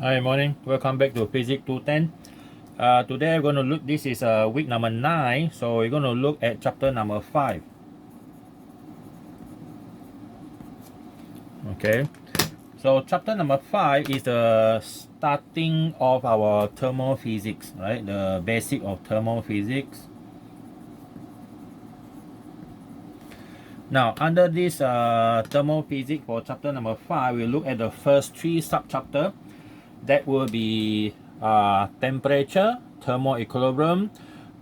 Hi, morning. Welcome back to Physics 210. Today we're going to look, this is week number 9, so we're going to look at chapter number 5. Okay, so chapter number 5 is the starting of our thermophysics, right? The basic of thermophysics. Now, under this thermophysics for chapter number 5, we'll look at the first 3 sub-chapters. That will be temperature, thermoequilibrium,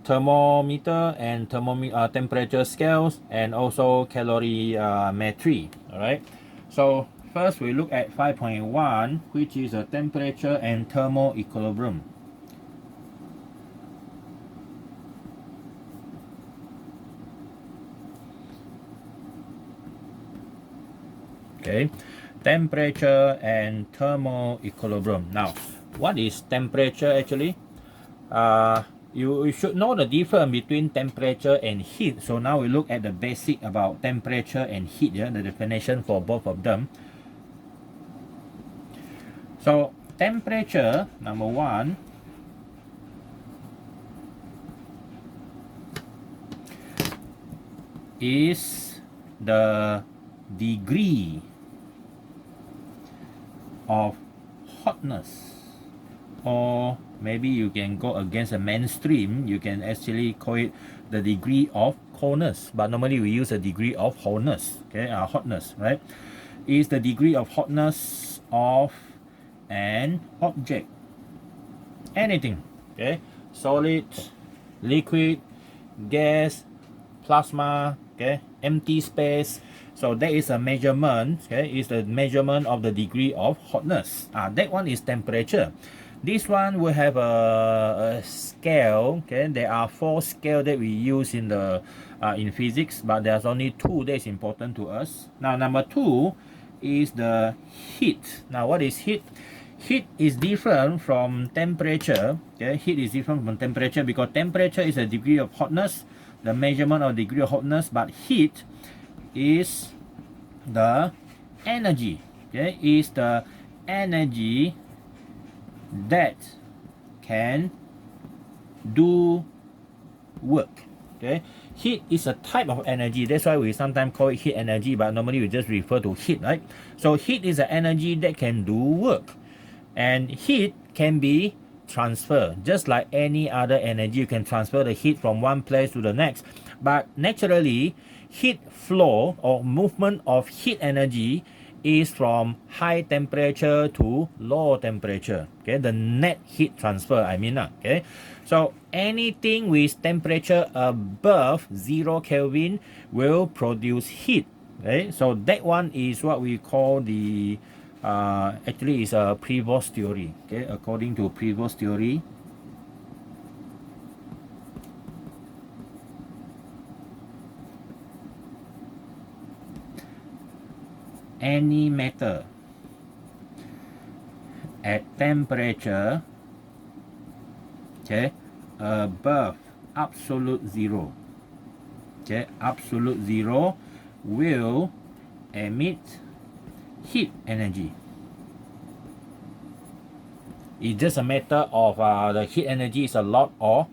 thermometer, and temperature scales, and also calorimetry. All right. So first we look at 5.1, which is a temperature and thermoequilibrium. Okay, temperature and thermoequilibrium. Now, what is temperature actually? You should know the difference between temperature and heat. So now we look at the basic about temperature and heat, yeah, the definition for both of them. So temperature, number one, is the degree of hotness, or maybe you can go against the mainstream, you can actually call it the degree of coldness, but normally we use a degree of hotness. Okay, hotness, right, is the degree of hotness of an object, anything, okay, solid, liquid, gas, plasma, okay, empty space. So that is a measurement, okay, is the measurement of the degree of hotness. That one is temperature. This one will have a scale, okay. There are 4 scales that we use in the in physics, but there's only 2 that is important to us. Now number 2 is the heat. Now what is heat? Heat is different from temperature, okay. Heat is different from temperature because temperature is a degree of hotness, the measurement of degree of hotness, but heat is the energy, okay, is the energy that can do work, okay. Heat is a type of energy, that's why we sometimes call it heat energy, but normally we just refer to heat, right? So heat is an energy that can do work, and heat can be transferred just like any other energy. You can transfer the heat from one place to the next, but naturally heat flow or movement of heat energy is from high temperature to low temperature, okay, the net heat transfer, I mean, okay. So anything with temperature above 0 Kelvin will produce heat, okay. So that one is what we call the actually is a Prevost theory, okay. According to Prevost theory, any matter at temperature, okay, above absolute 0, okay, absolute 0 will emit heat energy. It's just a matter of the heat energy is a lot or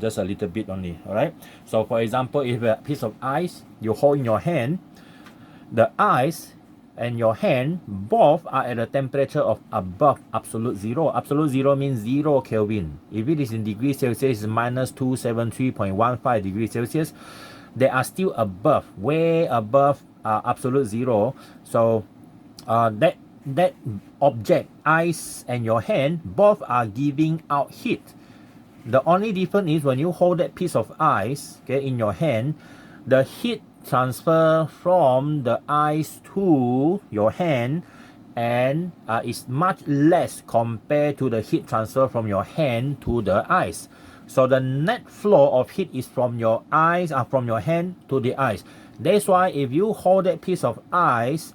just a little bit only. All right. So for example, if a piece of ice you hold in your hand, the ice and your hand both are at a temperature of above absolute 0. Absolute 0 means 0 Kelvin. If it is in degrees Celsius, it's minus 273.15 degrees Celsius. They are still above, way above absolute 0. So that object, ice and your hand, both are giving out heat. The only difference is when you hold that piece of ice, okay, in your hand, the heat transfer from the ice to your hand and is much less compared to the heat transfer from your hand to the ice. So the net flow of heat is from your eyes, from your hand to the ice. That's why if you hold that piece of ice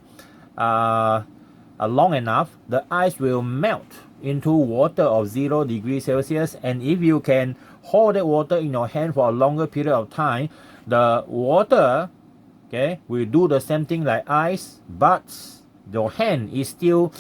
long enough, the ice will melt into water of 0 degrees Celsius. And if you can hold that water in your hand for a longer period of time, the water, okay, will do the same thing like ice, but your hand is still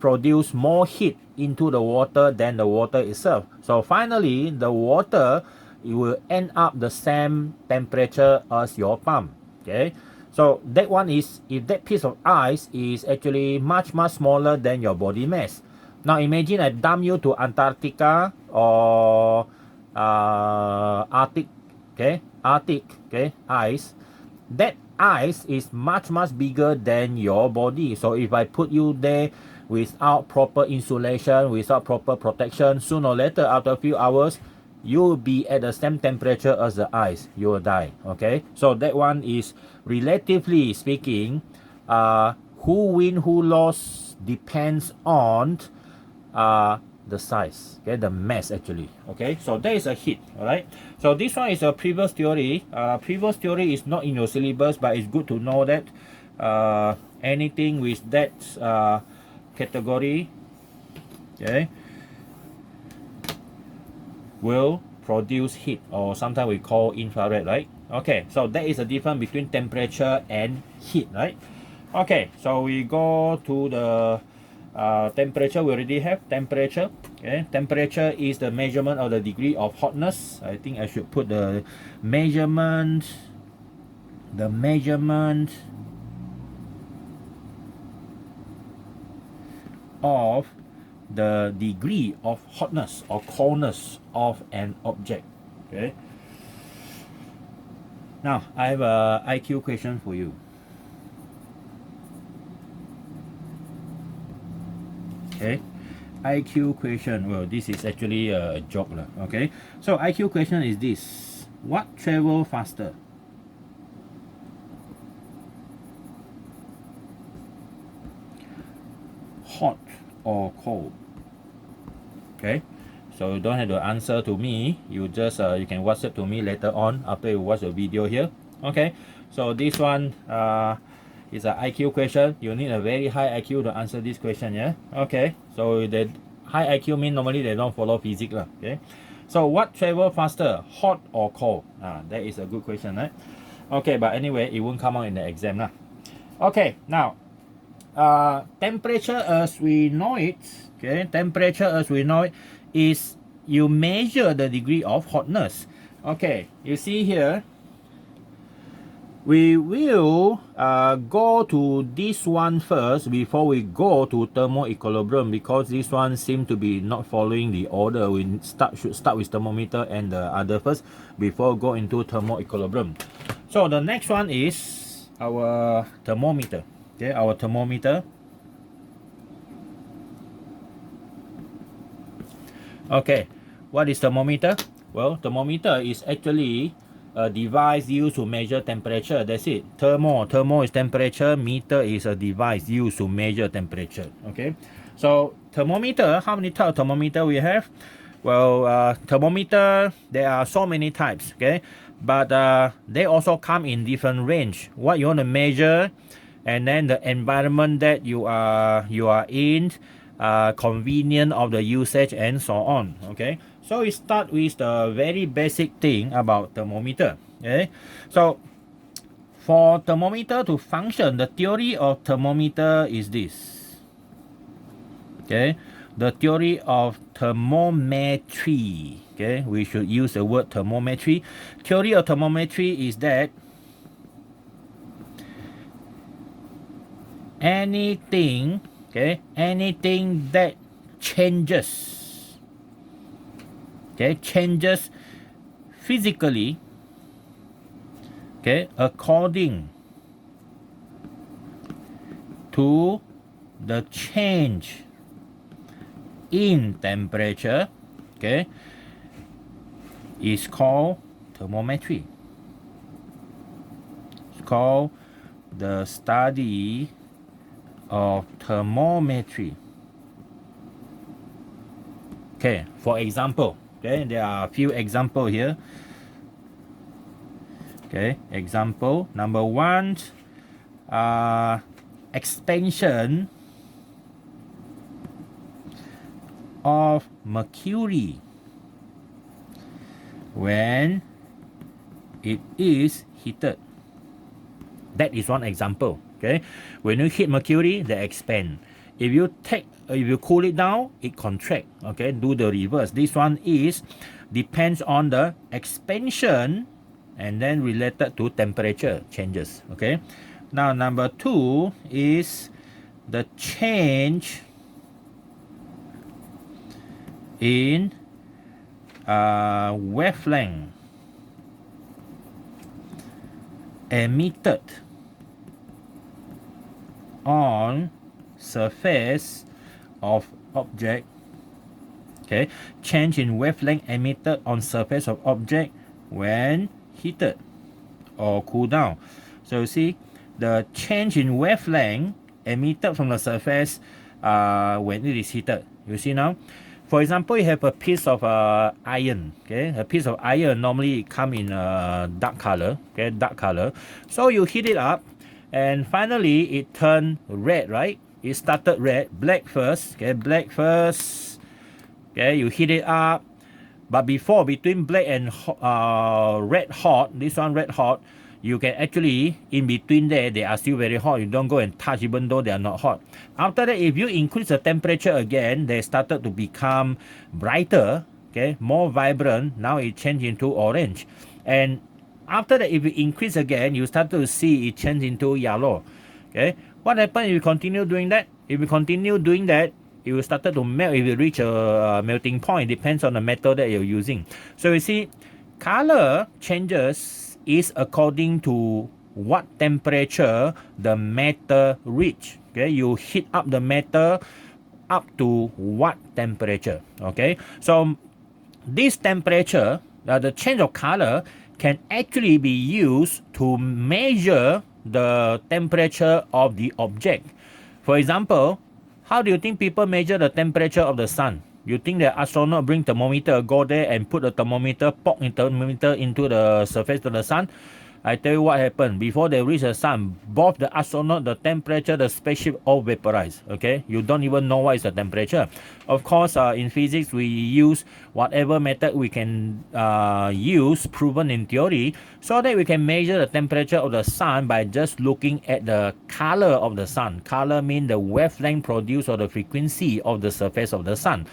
produce more heat into the water than the water itself. So finally, the water, it will end up the same temperature as your palm. Okay, so that one is, if that piece of ice is actually much smaller than your body mass. Now imagine I dump you to Antarctica or Arctic, okay, ice. That ice is much bigger than your body. So if I put you there without proper insulation, without proper protection, sooner or later, after a few hours, you will be at the same temperature as the ice. You will die. Okay, so that one is, relatively speaking, who win who lost depends on the size, okay, the mass actually. Okay, so there is a heat. All right, so this one is a previous theory. Previous theory is not in your syllabus, but it's good to know that anything with that category, okay, will produce heat, or sometimes we call infrared, right? Okay, so that is a difference between temperature and heat, right? Okay, so we go to the temperature. We already have temperature. Okay, temperature is the measurement of the degree of hotness. I think I should put the measurement of the degree of hotness or coldness of an object. Okay, now I have a IQ question for you. Okay, IQ question. Well, this is actually a joke lah. Okay, so IQ question is this: what travel faster? Hot or cold? Okay, so you don't have to answer to me. You just you can WhatsApp to me later on after you watch the video here. Okay, so this one it's an IQ question. You need a very high IQ to answer this question, yeah? Okay, so the high IQ mean normally they don't follow physics lah, okay? So what travel faster, hot or cold? That is a good question, right? Okay, but anyway, it won't come out in the exam lah. Okay, now, temperature as we know it, okay? Temperature as we know it is you measure the degree of hotness. Okay, you see here, we will go to this one first before we go to thermo-equilibrium, because this one seems to be not following the order. We should start with thermometer and the other first before go into thermo-equilibrium. So the next one is our thermometer. Okay, our thermometer. Okay, what is thermometer? Well, thermometer is actually a device used to measure temperature. That's it. Thermo is temperature. Meter is a device used to measure temperature. Okay, so thermometer, how many types of thermometer we have? Well, thermometer, there are so many types. Okay, but they also come in different range. What you want to measure, and then the environment that you are in, convenience of the usage, and so on. Okay, so we start with the very basic thing about thermometer. Okay, so for thermometer to function, the theory of thermometer is this. Okay, the theory of thermometry. Okay, we should use the word thermometry. Theory of thermometry is that anything, okay, anything that changes, okay, changes physically, okay, according to the change in temperature, okay, is called thermometry. It's called the study of thermometry. Okay, for example, okay, there are a few examples here. Okay, example number one, expansion of mercury when it is heated. That is one example. Okay, when you heat mercury, they expand. if you cool it down, it contract. Okay, do the reverse. This one is depends on the expansion and then related to temperature changes. Okay, now number 2 is the change in wavelength emitted on surface of object. Okay, change in wavelength emitted on surface of object when heated or cooled down. So you see the change in wavelength emitted from the surface when it is heated. You see now, for example, you have a piece of iron. Okay, a piece of iron normally come in dark color. Okay, dark color. So you heat it up, and finally it turned red. Right? It started red, black first. Okay, black first. Okay, you heat it up, but between black and red hot, this one red hot, you can actually, in between there, they are still very hot. You don't go and touch even though they are not hot. After that, if you increase the temperature again, they started to become brighter, okay, more vibrant. Now it changed into orange. And after that, if you increase again, you start to see it change into yellow. Okay, what happens if you continue doing that? If you continue doing that, it will start to melt. If you reach a melting point, it depends on the metal that you're using. So you see, color changes is according to what temperature the metal reach. Okay, you heat up the metal up to what temperature. Okay, so this temperature, the change of color, can actually be used to measure the temperature of the object. For example, how do you think people measure the temperature of the sun? You think the astronaut bring thermometer, go there and put the thermometer, poke the thermometer into the surface of the sun? I tell you what happened. Before they reach the sun, both the astronaut, the temperature, the spaceship all vaporized. Okay, you don't even know what is the temperature. Of course, in physics, we use whatever method we can use, proven in theory, so that we can measure the temperature of the sun by just looking at the color of the sun. Color means the wavelength produced or the frequency of the surface of the sun.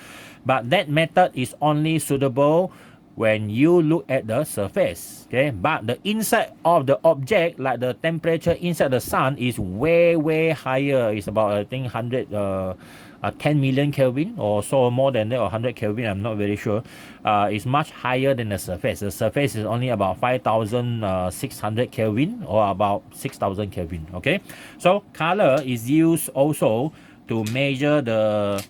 But that method is only suitable when you look at the surface. Okay, but the inside of the object, like the temperature inside the sun, is way higher. It's about, I think, 10 million Kelvin or so, more than that, or 100 Kelvin, I'm not very sure. It's much higher than the surface. The surface is only about 5,600 Kelvin or about 6,000 Kelvin. Okay, so color is used also to measure the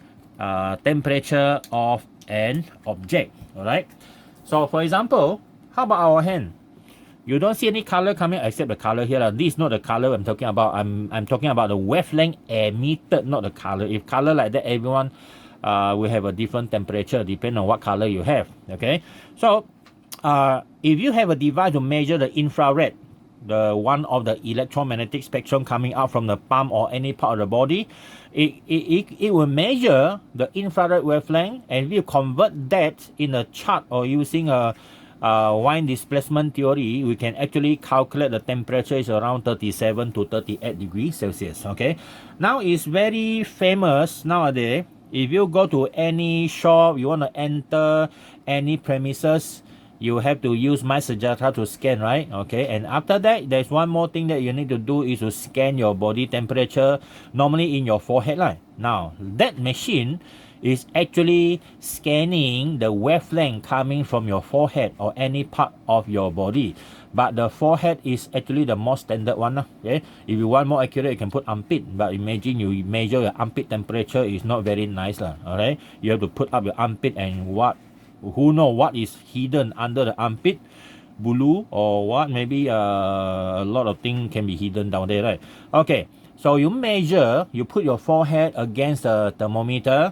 temperature of an object. All right. So for example, how about our hand? You don't see any color coming except the color here. This is not the color I'm talking about. I'm talking about the wavelength emitted, not the color. If color like that, everyone will have a different temperature depending on what color you have. Okay, so if you have a device to measure the infrared, the one of the electromagnetic spectrum coming out from the palm or any part of the body, it will measure the infrared wavelength, and if you convert that in a chart or using a wine displacement theory, we can actually calculate the temperature is around 37 to 38 degrees Celsius. Okay, now it's very famous nowadays. If you go to any shop, you want to enter any premises, you have to use My Sejahtera to scan, right? Okay, and after that, there's one more thing that you need to do is to scan your body temperature, normally in your forehead line. Now, that machine is actually scanning the wavelength coming from your forehead or any part of your body. But the forehead is actually the most standard one. Okay? If you want more accurate, you can put armpit. But imagine you measure your armpit temperature, is not very nice. Alright? You have to put up your armpit, and who know what is hidden under the armpit, bulu or what, maybe a lot of things can be hidden down there, right? Okay, so you measure, you put your forehead against the thermometer.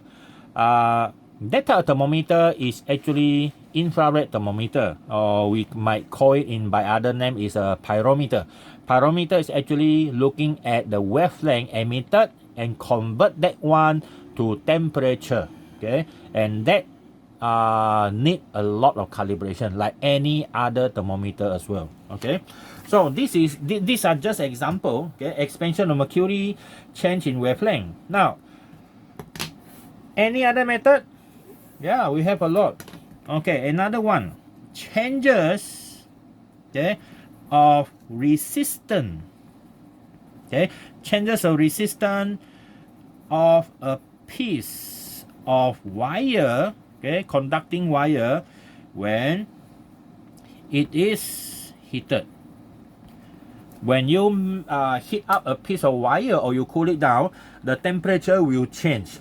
That type of thermometer is actually infrared thermometer, or we might call it by other name is a pyrometer. Pyrometer is actually looking at the wavelength emitted and convert that one to temperature. Okay, and that need a lot of calibration like any other thermometer as well. Okay, so these are just example. Okay, expansion of mercury, change in wavelength. Now Any other method? Yeah, we have a lot. Okay, another one. Changes, okay, of resistance. Okay, changes of resistance of a piece of wire, okay, conducting wire, when it is heated. When you heat up a piece of wire or you cool it down, the temperature will change.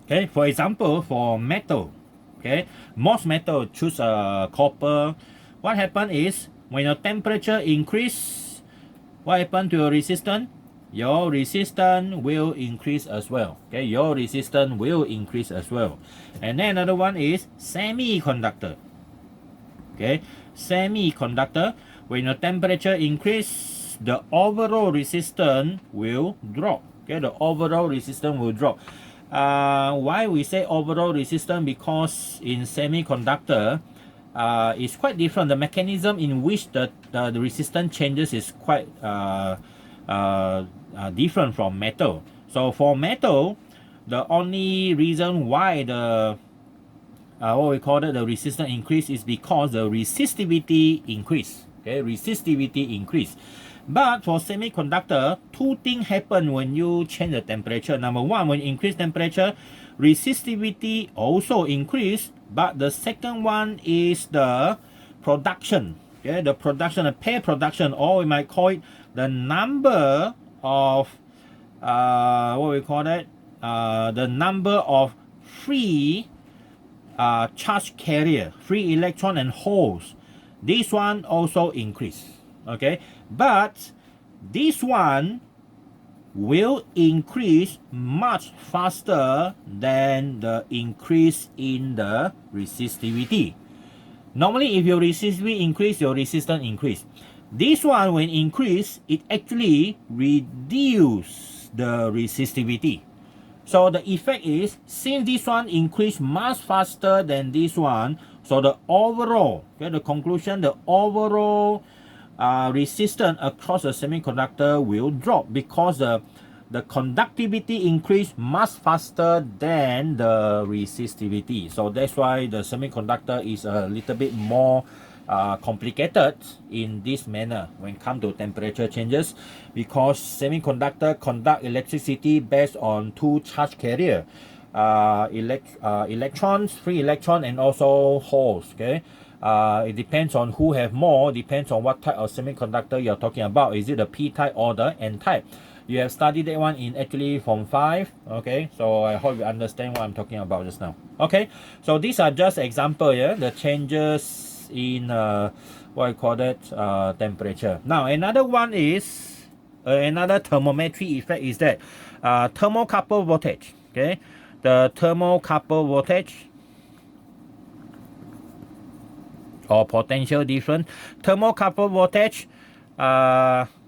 Okay, for example, for metal, okay, most metal choose copper. What happen is when your temperature increase, what happen to your resistance? Your resistance will increase as well. Okay, your resistance will increase as well. And then another one is semiconductor. Okay, semiconductor, when your temperature increase, the overall resistance will drop. Okay, the overall resistance will drop. Why we say overall resistance? Because in semiconductor, it's quite different. The mechanism in which the resistance changes is quite different from metal. So for metal, the only reason why the what we call it, the resistance increase, is because the resistivity increase. Okay, resistivity increase. But for semiconductor, two things happen when you change the temperature. Number one, when you increase temperature, resistivity also increase. But the second one is the production. Okay, the production, the pair production, or we might call it the number of what we call it, the number of free charge carrier, free electron and holes. This one also increase. Okay, but this one will increase much faster than the increase in the resistivity. Normally, if your resistivity increase, your resistance increase. This one, when increase, it actually reduce the resistivity. So the effect is, since this one increase much faster than this one, so the overall, okay, the conclusion, the overall resistance across the semiconductor will drop, because the conductivity increase much faster than the resistivity. So that's why the semiconductor is a little bit more complicated in this manner when it comes to temperature changes, because semiconductor conduct electricity based on two charge carrier, electrons, free electron, and also holes. Okay, it depends on who have more, depends on what type of semiconductor you're talking about. Is it the P type or the N type? You have studied that one in actually Form 5. Okay, so I hope you understand what I'm talking about just now. Okay, so these are just example, yeah, the changes in what I call that, temperature. Now another one is another thermometric effect is that thermocouple voltage. Okay, the thermocouple voltage or potential difference. Thermocouple voltage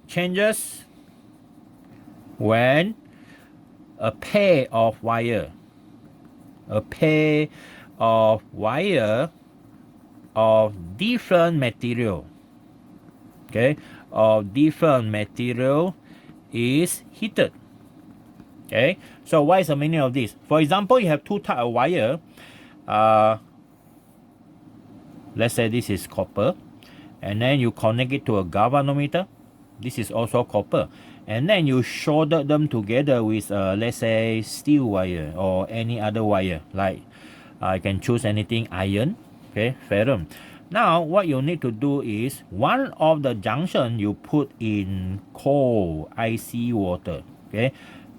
changes when a pair of wire of different material, okay, of different material is heated. Okay, so what is the meaning of this? For example, you have two type of wire. Let's say this is copper, and then you connect it to a galvanometer. This is also copper, and then you solder them together with let's say steel wire or any other wire, like I can choose anything, iron, okay, ferrum. Now what you need to do is, one of the junction you put in cold icy water. Okay,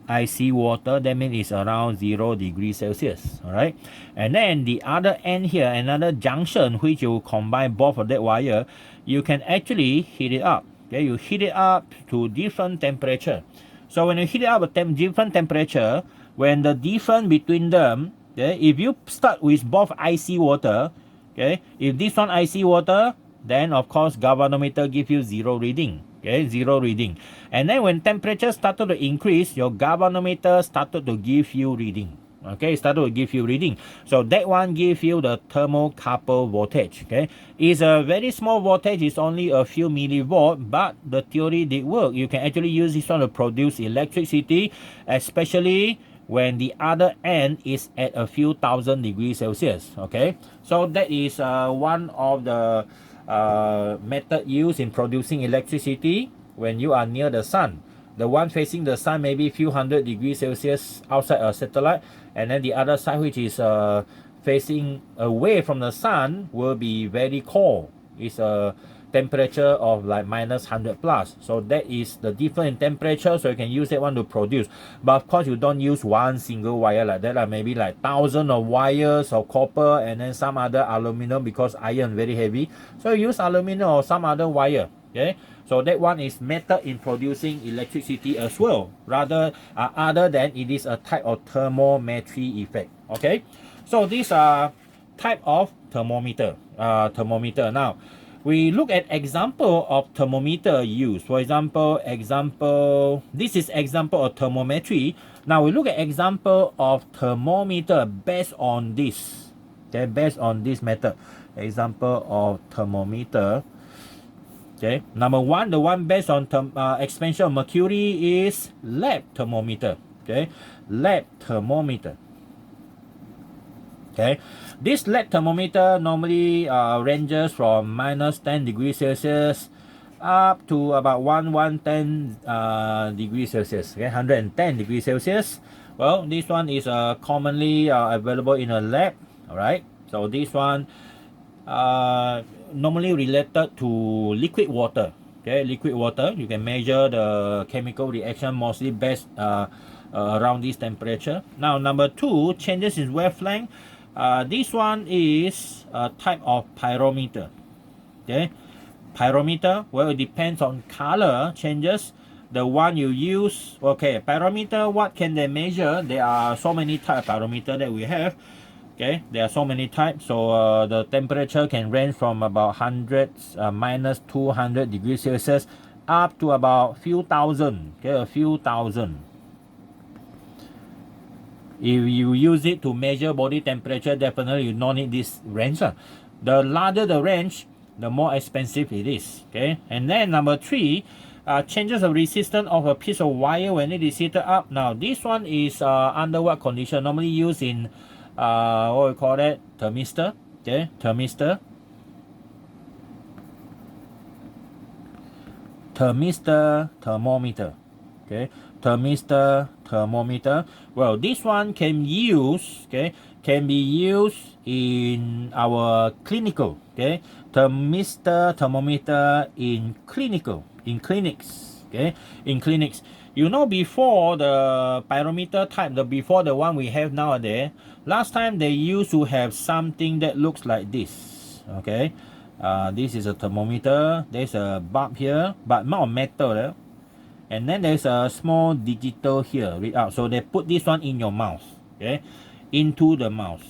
icy water, that means it's around 0 degrees Celsius. All right, and then the other end here, another junction which you combine both of that wire, you can actually heat it up. Okay, you heat it up to different temperature. So when you heat it up at different temperature, when the difference between them, okay, if you start with both icy water, okay, if this one icy water, then of course galvanometer give you 0 reading. Okay, 0 reading. And then when temperature started to increase, your galvanometer started to give you reading. Okay, started to give you reading. So that one give you the thermocouple voltage. Okay, it's a very small voltage. It's only a few millivolt, but the theory did work. You can actually use this one to produce electricity, especially when the other end is at a few thousand degrees Celsius. Okay, so that is one of the method used in producing electricity when you are near the sun. The one facing the sun maybe few hundred degrees Celsius outside a satellite, and then the other side which is facing away from the sun will be very cold. It's a temperature of like minus 100 plus. So that is the difference in temperature, so you can use that one to produce. But of course you don't use one single wire like that, like maybe like thousands of wires of copper and then some other aluminum, because iron very heavy, so you use aluminum or some other wire. Okay, so that one is method in producing electricity as well, rather other than it is a type of thermometry effect. Okay, so these are type of thermometer. Now we look at example of thermometer use. For example, this is example of thermometry. Now we look at example of thermometer based on this. Okay, based on this method. Example of thermometer. Okay, number one, the one based on expansion of mercury is lab thermometer. Okay, lab thermometer. Okay, this lab thermometer normally ranges from minus 10 degrees Celsius up to about 110 degrees Celsius. Okay, 110 degrees Celsius. Well, this one is commonly available in a lab. All right, so this one normally related to liquid water. Okay, liquid water, you can measure the chemical reaction mostly based around this temperature. Now number two, changes in wavelength. This one is a type of pyrometer. Okay, pyrometer, well, it depends on color changes. The one you use, okay, pyrometer, what can they measure? There are so many types of pyrometer that we have. Okay, there are so many types, so the temperature can range from about hundreds minus 200 degrees Celsius up to about few thousand. Okay, a few thousand. If you use it to measure body temperature, definitely you don't need this range. The larger the range, the more expensive it is. Okay, and then number three, changes of resistance of a piece of wire when it is heated up. Now this one is under what condition? Normally used in what we call that, thermistor. Okay, thermistor thermometer. Okay, thermistor thermometer. Well, this one can be used in our clinical. Okay, thermistor thermometer in clinics. Okay, in clinics. You know, before the pyrometer type, before the one we have nowadays, last time they used to have something that looks like this. Okay, this is a thermometer. There's a bulb here, but not metal. And then there's a small digital here, read out. So they put this one in your mouth. Okay, into the mouth,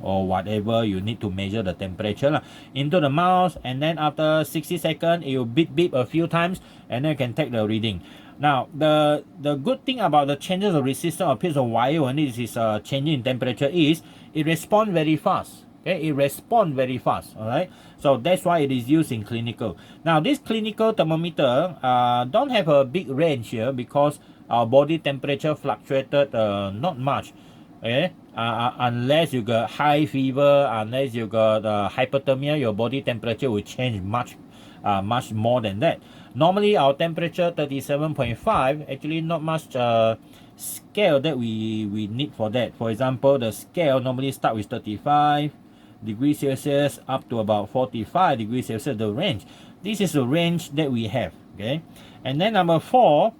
or whatever you need to measure the temperature into the mouse, and then after 60 seconds it will beep a few times, and then you can take the reading. Now the good thing about the changes of resistance of piece of wire when it is changing in temperature is it responds very fast. Okay, it responds very fast. All right, so that's why it is used in clinical. Now this clinical thermometer don't have a big range here because our body temperature fluctuated not much. Okay, unless you got high fever, unless you got hypothermia, your body temperature will change much more than that. Normally our temperature 37.5, actually not much scale that we need for that. For example, the scale normally start with 35 degrees Celsius up to about 45 degrees Celsius, the range. This is the range that we have. Okay, and then number four,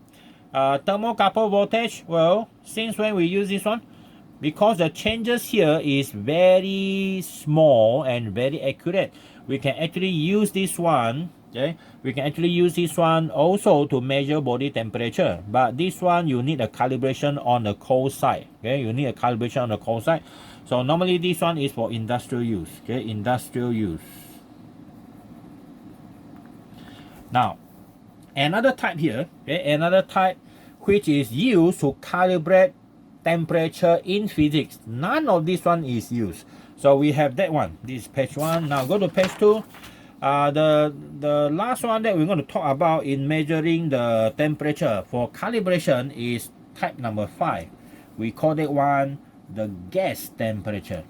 thermocouple voltage. Well, since when we use this one? Because the changes here is very small and very accurate, we can actually use this one. Okay, we can actually use this one also to measure body temperature, but this one you need a calibration on the cold side. Okay, you need a calibration on the cold side. So normally this one is for industrial use. Okay, industrial use. Now another type here, okay, another type which is used to calibrate temperature in physics. None of this one is used. So we have that one. This is page one. Now go to page two. The last one that we're going to talk about in measuring the temperature for calibration is type number 5. We call that one the gas temperature.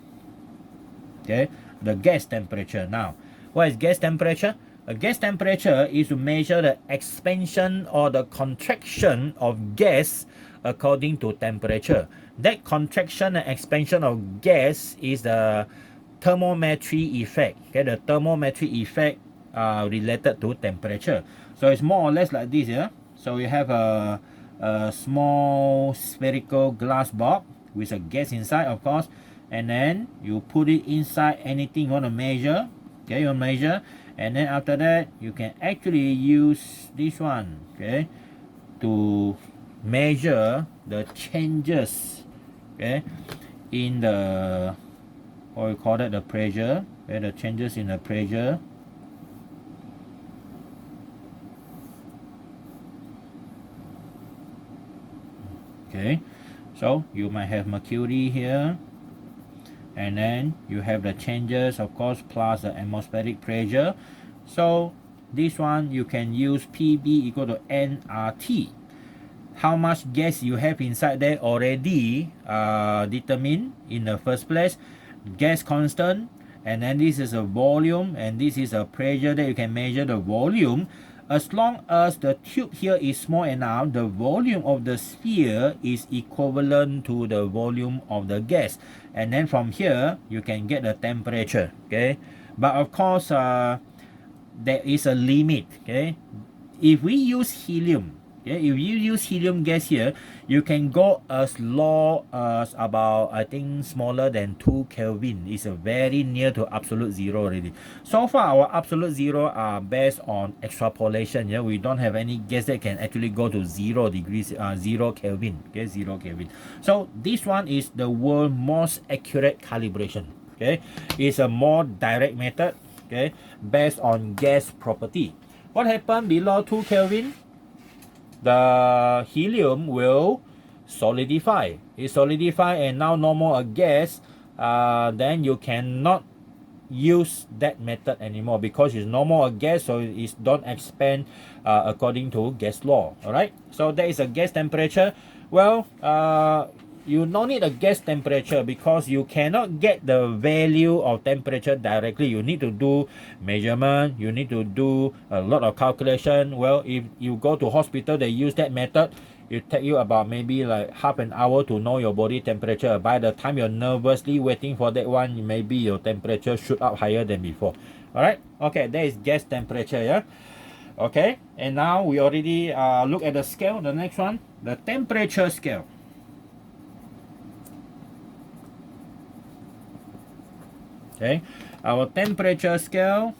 Okay, the gas temperature. Now, what is gas temperature? A gas temperature is to measure the expansion or the contraction of gas according to temperature. That contraction and expansion of gas is the thermometric effect. Okay, the thermometric effect related to temperature. So it's more or less like this, yeah. So you have a small spherical glass box with a gas inside, of course, and then you put it inside anything you want to measure. Okay, you measure, and then after that you can actually use this one, okay, to measure the changes, okay, in the, what we call that, the pressure, okay, the changes in the pressure. Okay, so you might have mercury here, and then you have the changes, of course, plus the atmospheric pressure. So this one you can use PB equal to nRT. How much gas you have inside there already determined in the first place. Gas constant, and then this is a volume, and this is a pressure that you can measure the volume. As long as the tube here is small enough, the volume of the sphere is equivalent to the volume of the gas. And then from here, you can get the temperature, okay? But of course, there is a limit, okay? If we use helium, okay, if you use helium gas here, you can go as low as about, I think, smaller than 2 Kelvin. It's a very near to absolute zero already. So far, our absolute zero are based on extrapolation. Yeah, we don't have any gas that can actually go to 0 degrees, 0 Kelvin. Okay, 0 Kelvin. So this one is the world's most accurate calibration. Okay, it's a more direct method. Okay, based on gas property. What happened below 2 Kelvin? The helium will solidify. It solidify and now no more a gas. Then you cannot use that method anymore because it's no more a gas, so it don't expand according to gas law. All right. So that is a gas temperature. Well, you don't need a gas temperature because you cannot get the value of temperature directly. You need to do measurement, you need to do a lot of calculation. Well, if you go to hospital, they use that method. It take you about maybe like half an hour to know your body temperature. By the time you're nervously waiting for that one, maybe your temperature shoot up higher than before. All right. Okay, that is gas temperature. Yeah. Okay. And now we already look at the scale. The next one, the temperature scale. Okay, our temperature scale.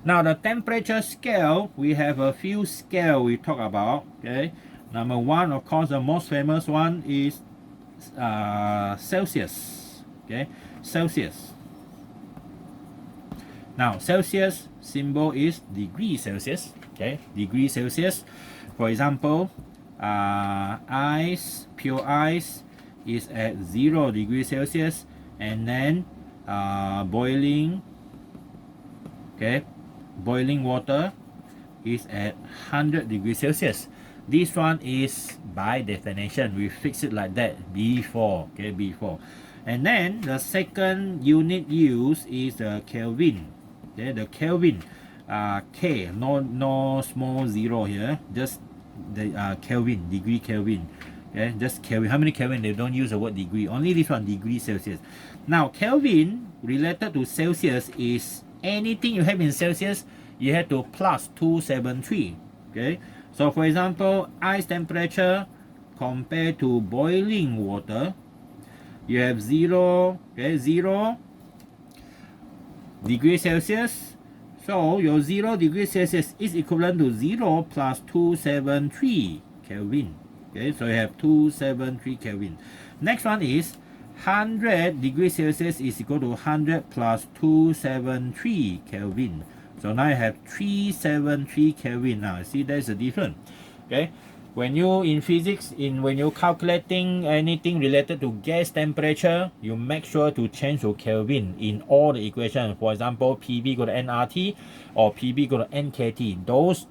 Now the temperature scale, we have a few scale we talk about. Okay, number one, of course, the most famous one is Celsius. Okay, Celsius. Now Celsius symbol is degree Celsius. Okay, degree Celsius. For example, ice, pure ice is at 0 degrees Celsius, and then boiling, okay, boiling water is at 100 degrees Celsius. This one is by definition, we fix it like that, B4, okay, B4. And then the second unit used is the Kelvin. Okay, the Kelvin, K, no small zero here, just the Kelvin, degree Kelvin. Okay, just Kelvin. How many Kelvin? They don't use the word degree. Only this one, degree Celsius. Now, Kelvin related to Celsius is anything you have in Celsius, you have to plus 273. Okay. So, for example, ice temperature compared to boiling water, you have 0. Okay, 0 degrees Celsius. So, your 0 degrees Celsius is equivalent to 0 plus 273 Kelvin. Okay, so you have 273 Kelvin. Next one is 100 degrees Celsius is equal to 100 plus 273 Kelvin. So now you have 373 Kelvin. Now see, there's a difference. Okay, when you in physics, when you're calculating anything related to gas temperature, you make sure to change to Kelvin in all the equations. For example, PV equal to nRT or PV equal to nKT. Those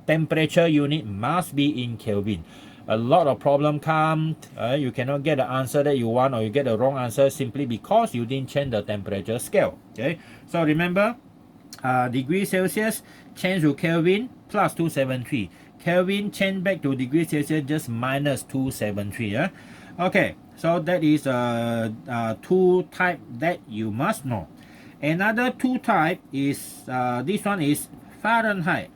temperature unit must be in Kelvin. a lot of problem come, you cannot get the answer that you want, or you get the wrong answer simply because you didn't change the temperature scale. Okay, so remember, degree Celsius change to Kelvin plus 273. Kelvin change back to degree Celsius just minus 273. Yeah? Okay, so that is two type that you must know. Another two type is this one is Fahrenheit.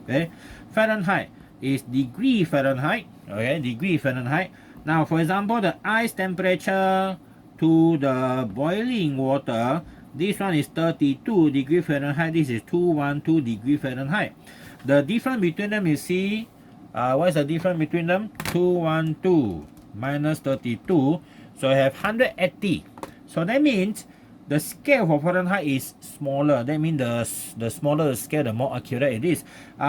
Okay, Fahrenheit is degree Fahrenheit. Okay, degree Fahrenheit. Now, for example, the ice temperature to the boiling water, this one is 32 degree Fahrenheit. This is 212 degree Fahrenheit. The difference between them, you see, what is the difference between them? 212 minus 32. So I have 180. So that means the scale for Fahrenheit is smaller. That means the smaller the scale, the more accurate it is.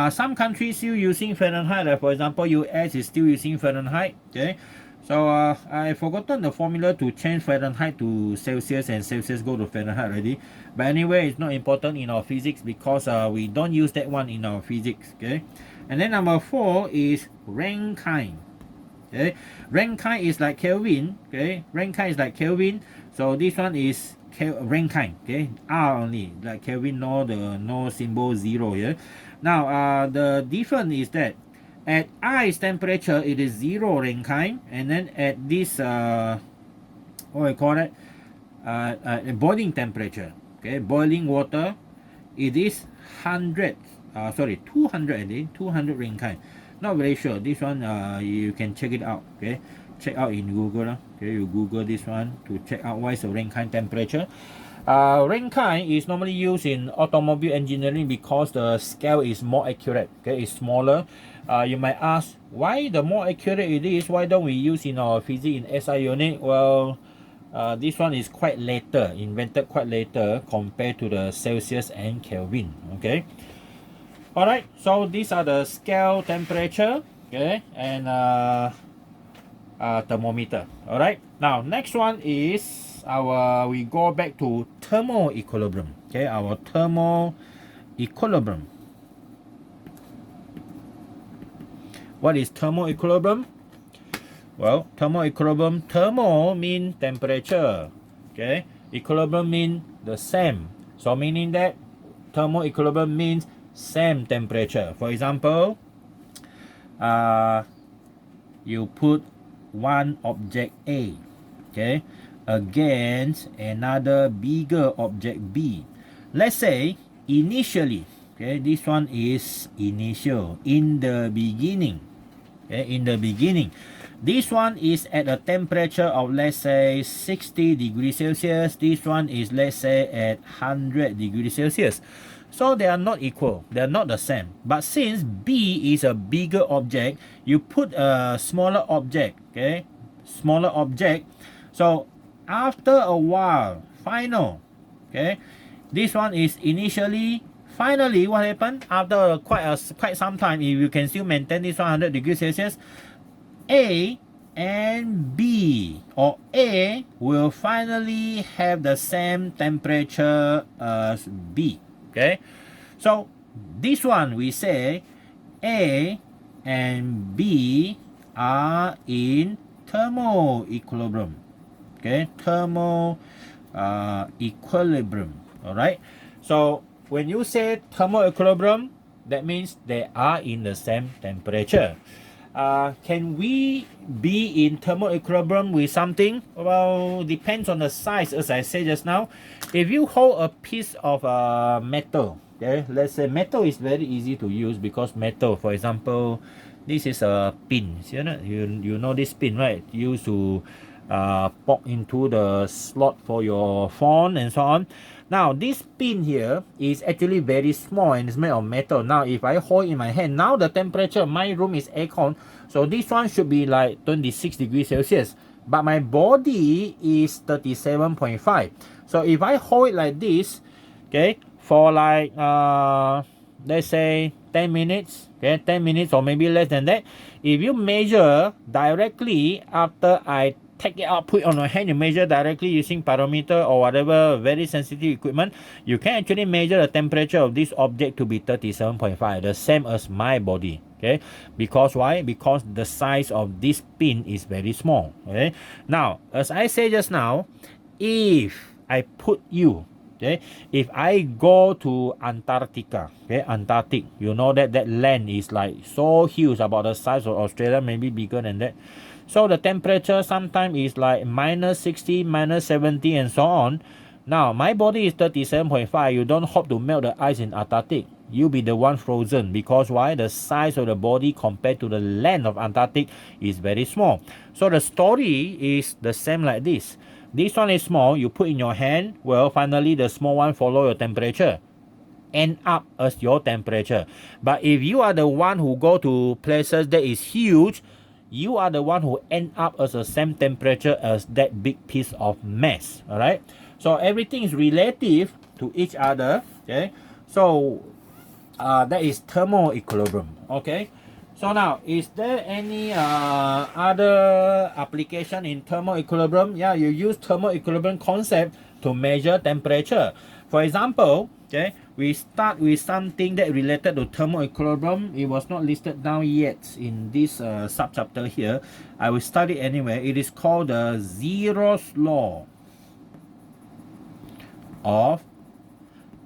Some countries still using Fahrenheit. Like for example, US is still using Fahrenheit. Okay, so I forgotten the formula to change Fahrenheit to Celsius and Celsius go to Fahrenheit already. But anyway, it's not important in our physics because we don't use that one in our physics. Okay, and then number 4 is Rankine. Okay, Rankine is like Kelvin. Okay, Rankine is like Kelvin. So this one is Rankine. Okay, R only, like Kelvin, no symbol 0 here. Now the difference is that at ice temperature it is 0 Rankine, and then at this what we call it, boiling temperature, okay, boiling water, it is 200 Rankine. Not very sure. This one you can check it out. Okay, check out in Google. Okay, you Google this one to check out what is the Rankine temperature. Rankine is normally used in automobile engineering because the scale is more accurate. Okay, it's smaller. You might ask why the more accurate it is, why don't we use in our physics in SI unit? Well, this one is quite later, invented quite later compared to the Celsius and Kelvin. Okay. Alright, so these are the scale temperature, okay, and thermometer. Alright, now next one is we go back to thermal equilibrium. Okay, our thermal equilibrium. What is thermal equilibrium? Well, thermal equilibrium, thermal mean temperature, okay, equilibrium mean the same. So meaning that thermal equilibrium means same temperature. For example, you put one object A, okay, against another bigger object B. Let's say initially, okay, this one is initial, in the beginning. Okay, in the beginning, this one is at a temperature of, let's say, 60 degrees Celsius. This one is, let's say, at 100 degrees Celsius. So they are not equal, they are not the same. But since B is a bigger object, you put a smaller object, okay, smaller object. So after a while, okay, this one is initially, finally, what happened? After quite some time, if you can still maintain this 100 degrees Celsius, A and B, or A will finally have the same temperature as B. Okay, so this one we say A and B are in thermal equilibrium. Okay, thermal equilibrium. All right, so when you say thermal equilibrium, that means they are in the same temperature. Can we be in thermal equilibrium with something? Well, depends on the size, as I said just now. If you hold a piece of metal, okay, let's say metal is very easy to use because metal, for example, this is a pin. You know this pin, right? Used to poke into the slot for your phone and so on. Now this pin here is actually very small and it's made of metal. Now if I hold in my hand, now the temperature of my room is aircon, so this one should be like 26 degrees Celsius, but my body is 37.5. So if I hold it like this, okay, for like let's say 10 minutes, okay, 10 minutes or maybe less than that, if you measure directly after I take it out, put it on your hand, you measure directly using pyrometer or whatever very sensitive equipment, you can actually measure the temperature of this object to be 37.5, the same as my body. Okay, because why? Because the size of this pin is very small. Okay, now as I say just now, if I put you, okay, if I go to Antarctica, okay, Antarctic, you know that that land is like so huge, about the size of Australia, maybe bigger than that. So the temperature sometimes is like -60, -70, and so on. Now my body is 37.5. You don't hope to melt the ice in Antarctic. You be the one frozen, because why? The size of the body compared to the land of Antarctic is very small. So the story is the same like this. This one is small, you put in your hand, well, finally the small one follow your temperature, end up as your temperature. But if you are the one who go to places that is huge, you are the one who end up as the same temperature as that big piece of mass. All right, so everything is relative to each other. Okay, so that is thermal equilibrium. Okay, so now is there any other application in thermal equilibrium? Yeah, you use thermal equilibrium concept to measure temperature. For example, okay, we start with something that related to thermal equilibrium. It was not listed down yet in this subchapter here. I will study anyway. It is called the Zero's law of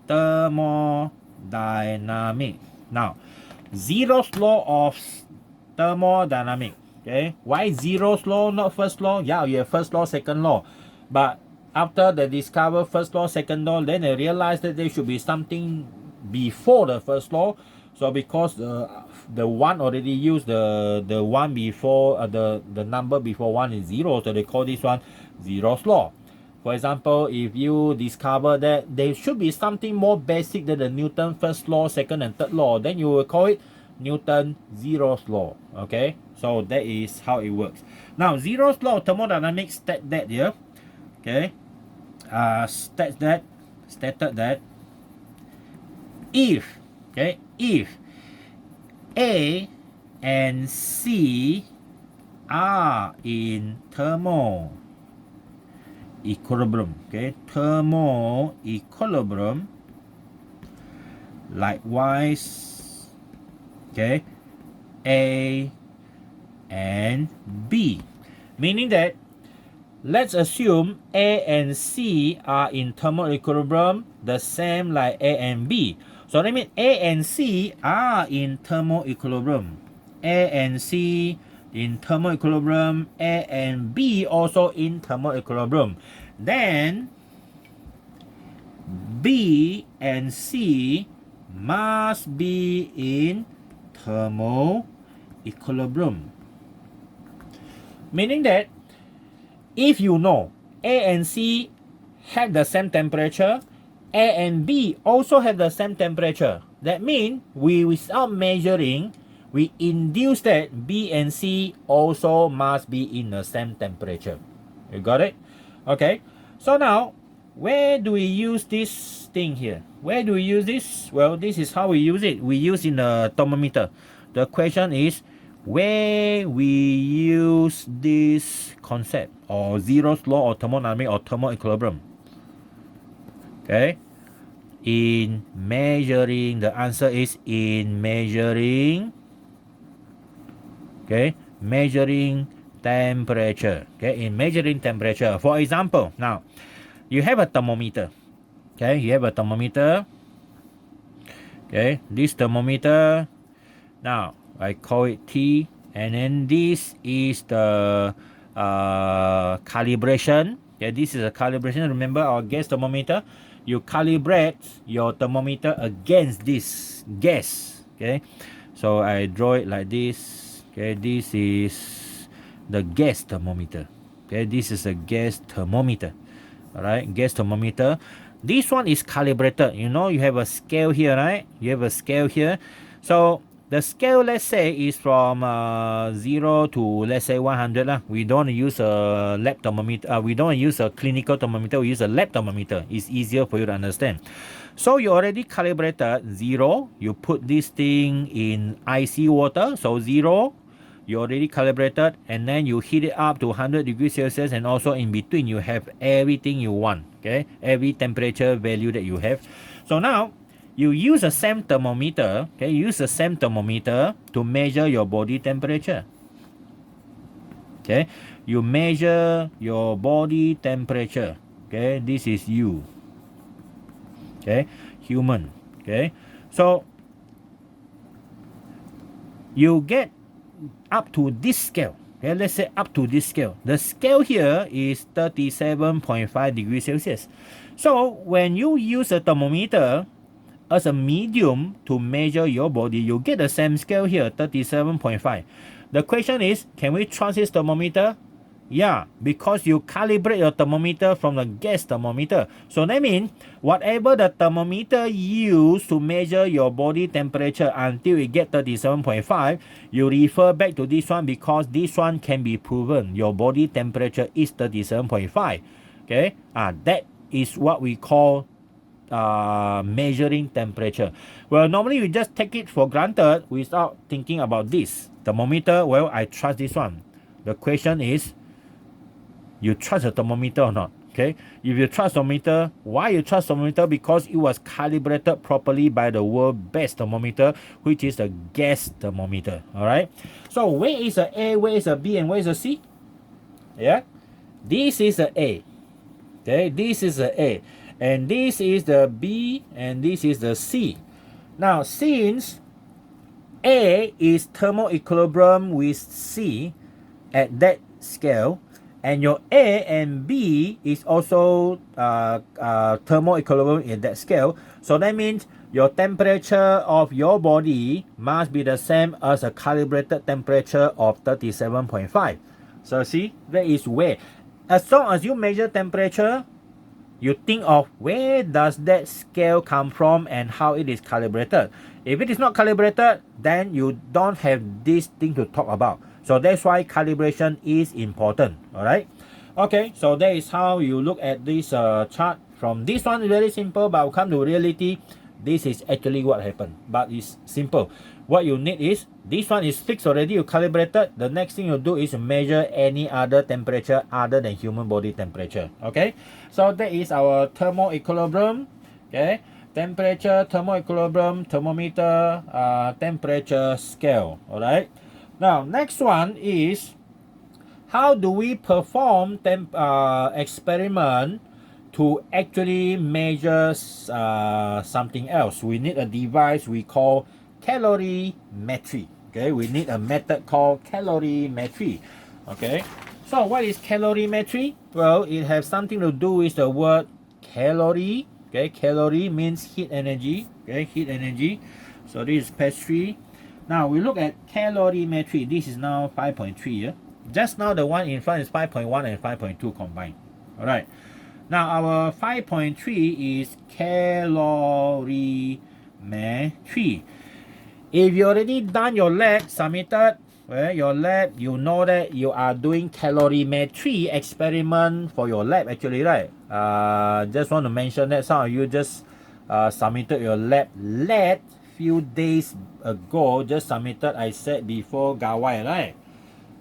thermodynamics. Now, Zero's law of thermodynamics. Okay, why Zero's law, not first law? Yeah, you have first law, second law, but after they discover first law, second law, then they realized that there should be something before the first law. So because the one already used, the one before the number before one is zero, so they call this one Zero's law. For example, if you discover that there should be something more basic than the Newton first law, second and third law, then you will call it Newton Zero's law. Okay, so that is how it works. Now, Zero's law of thermodynamics state that here. Okay, stated that if, okay, if A and C are in thermal equilibrium, okay, thermal equilibrium, likewise, okay, A and B, meaning that let's assume A and C are in thermal equilibrium, the same like A and B. So that means A and C are in thermal equilibrium. A and C in thermal equilibrium, A and B also in thermal equilibrium. Then B and C must be in thermal equilibrium. Meaning that if you know A and C have the same temperature, A and B also have the same temperature, that means without measuring, we induce that B and C also must be in the same temperature. You got it? Okay. So now, where do we use this thing here? Where do we use this? Well, this is how we use it. We use in the thermometer. The question is, where we use this concept or Zero's law or thermodynamics or thermal equilibrium? Okay, in measuring, the answer is in measuring, okay, measuring temperature. Okay, in measuring temperature. For example, now you have a thermometer. Okay, you have a thermometer. Okay, this thermometer, now I call it T, and then this is the calibration. Okay, this is a calibration. Remember our gas thermometer, you calibrate your thermometer against this gas. Okay, so I draw it like this. Okay, this is the gas thermometer. Okay, this is a gas thermometer. All right, gas thermometer. This one is calibrated. You know, you have a scale here, right? You have a scale here. So the scale, let's say, is from 0 to, let's say, 100. We don't use a lab thermometer. We don't use a clinical thermometer. We use a lab thermometer. It's easier for you to understand. So you already calibrated 0. You put this thing in icy water. So 0, you already calibrated. And then you heat it up to 100 degrees Celsius. And also in between, you have everything you want. Okay, every temperature value that you have. So now, you use the same thermometer, okay, use the same thermometer to measure your body temperature. Okay, you measure your body temperature. Okay, this is you. Okay, human. Okay, so you get up to this scale. Okay, let's say up to this scale. The scale here is 37.5 degrees Celsius. So when you use a thermometer as a medium to measure your body, you get the same scale here, 37.5. The question is, can we trust this thermometer? Yeah, because you calibrate your thermometer from the gas thermometer. So that means whatever the thermometer used to measure your body temperature until it get 37.5, you refer back to this one because this one can be proven. Your body temperature is 37.5. Okay, that is what we call measuring temperature. Well, normally we just take it for granted without thinking about this. Thermometer, well, I trust this one. The question is, you trust the thermometer or not? Okay, if you trust thermometer, why you trust thermometer? Because it was calibrated properly by the world best thermometer, which is the gas thermometer. All right, so where is the A, where is the B, and where is the C? Yeah, this is the A. Okay, this is the A, and this is the B, and this is the C. Now, since A is thermoequilibrium with C at that scale, and your A and B is also thermoequilibrium in that scale, so that means your temperature of your body must be the same as a calibrated temperature of 37.5. So see, that is where. As long as you measure temperature, you think of where does that scale come from and how it is calibrated. If it is not calibrated, then you don't have this thing to talk about. So that's why calibration is important. All right. Okay. So that is how you look at this chart. From this one, very simple, but come to reality, this is actually what happened. But it's simple. What you need is, this one is fixed already, you calibrated. The next thing you do is measure any other temperature other than human body temperature. Okay. So that is our thermoequilibrium. Okay. Temperature, thermoequilibrium, thermometer, temperature scale. All right. Now, next one is, how do we perform experiment to actually measure something else? We need a device we call calorimetry. Okay, we need a method called calorimetry. Okay, so what is calorimetry? Well, it has something to do with the word calorie. Okay, calorie means heat energy. Okay, heat energy. So this is page 3. Now we look at calorimetry. This is now 5.3. Yeah? Just now the one in front is 5.1 and 5.2 combined. All right. Now our 5.3 is calorimetry. If you already done your lab, submitted, well, your lab, you know that you are doing calorimetry experiment for your lab actually, right? Just want to mention that some of you just submitted your lab few days ago, just submitted, I said before Gawai, right?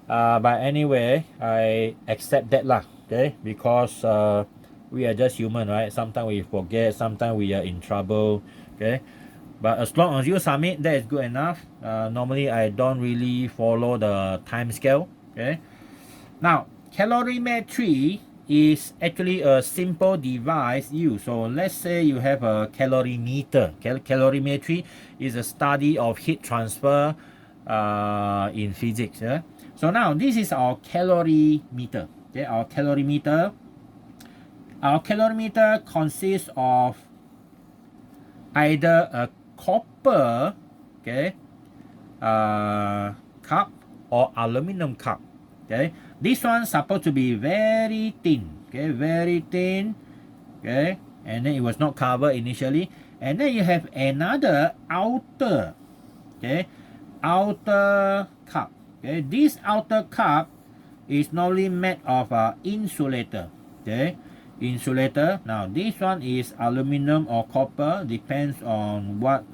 But anyway, I accept that lah, okay? Because we are just human, right? Sometimes we forget, sometimes we are in trouble, okay? But as long as you submit, that is good enough. Normally, I don't really follow the time scale, okay? Now, calorimetry is actually a simple device used. So let's say you have a calorimeter. Calorimetry is a study of heat transfer in physics. Yeah? So now this is our calorimeter. Okay, our calorimeter. Our calorimeter consists of either a copper, okay, cup or aluminum cup. Okay, this one supposed to be very thin. Okay, very thin. Okay, and then it was not covered initially, and then you have another outer, okay, outer cup. Okay, this outer cup is normally made of insulator. Okay, insulator. Now this one is aluminum or copper, depends on what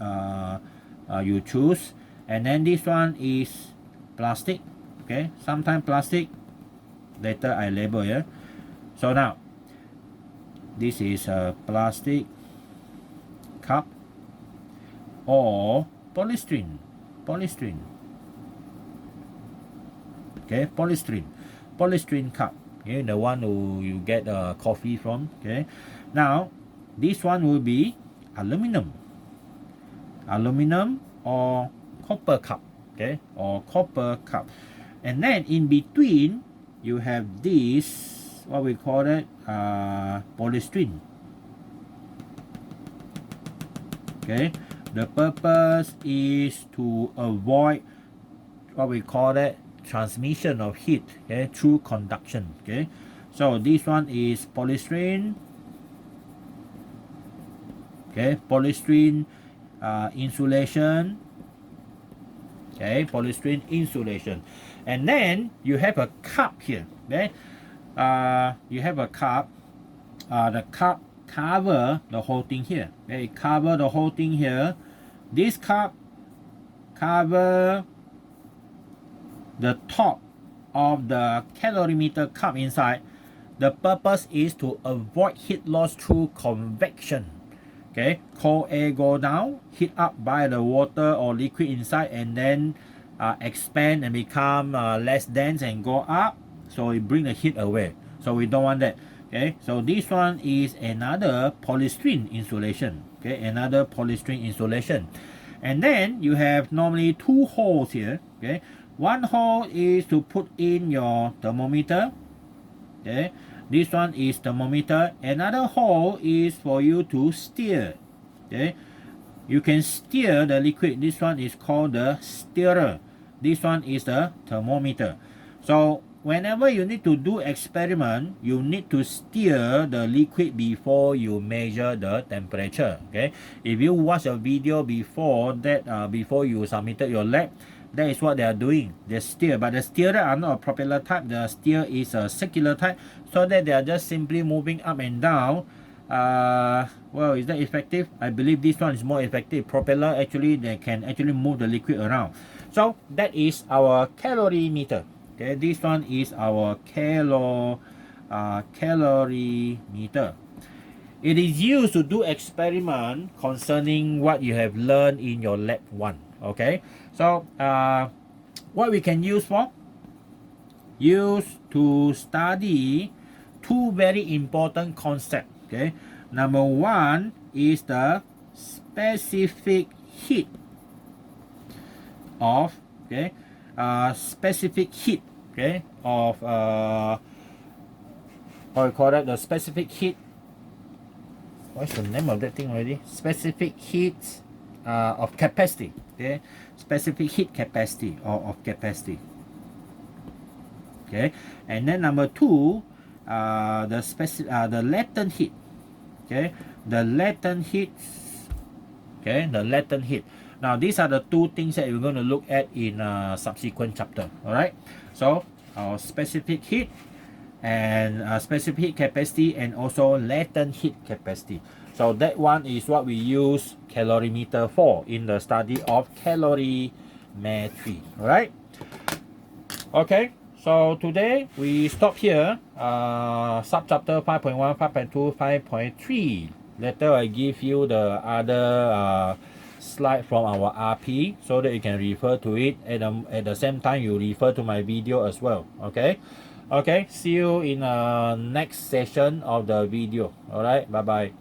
you choose, and then this one is plastic. Okay, sometimes plastic, later I label here. So now this is a plastic cup. or polystyrene. Okay, polystyrene cup. Okay, the one who you get coffee from. Okay, now this one will be aluminum or copper cup. Okay, or copper cup. And then in between you have this, what we call it, polystyrene. Okay, the purpose is to avoid what we call it, transmission of heat, okay, through conduction. Okay, so this one is polystyrene. Okay, polystyrene insulation. Okay, polystyrene insulation. And then you have a cup here. Okay, you have a cup. The cup cover the whole thing here. Okay, cover the whole thing here. This cup cover the top of the calorimeter cup inside. The purpose is to avoid heat loss through convection. Okay, cold air go down, heat up by the water or liquid inside, and then expand and become less dense and go up, so it bring the heat away. So we don't want that. Okay, so this one is another polystyrene insulation. Okay, another polystyrene insulation. And then you have normally two holes here. Okay, one hole is to put in your thermometer. Okay, this one is thermometer. Another hole is for you to steer. Okay, you can steer the liquid. This one is called the steerer. This one is the thermometer. So whenever you need to do experiment, you need to steer the liquid before you measure the temperature. Okay, if you watch a video before that, before you submitted your lab, that is what they are doing. They steer, but the steerer are not a propeller type. The steer is a circular type, so that they are just simply moving up and down. Well, is that effective? I believe this one is more effective. Propeller, actually they can actually move the liquid around. So that is our calorimeter. Okay, this one is our calorimeter. It is used to do experiment concerning what you have learned in your lab 1. Okay, so what we can use for? Use to study two very important concepts. Okay, number one is the specific heat of, okay, specific heat, okay, of what we call that, the specific heat. What's the name of that thing already? Specific heat of capacity. Okay, specific heat capacity or of capacity. Okay, and then number two, the latent heat. Okay, the latent heat. Okay, the latent heat. Now these are the two things that we're going to look at in a subsequent chapter. All right, so our specific heat and specific heat capacity, and also latent heat capacity. So that one is what we use calorimeter for in the study of calorimetry. All right. Okay. So today we stop here. Subchapter 5.1, 5.2, 5.3. Later I give you the other slide from our RP so that you can refer to it. At the same time, you refer to my video as well. Okay. Okay. See you in next session of the video. All right. Bye bye.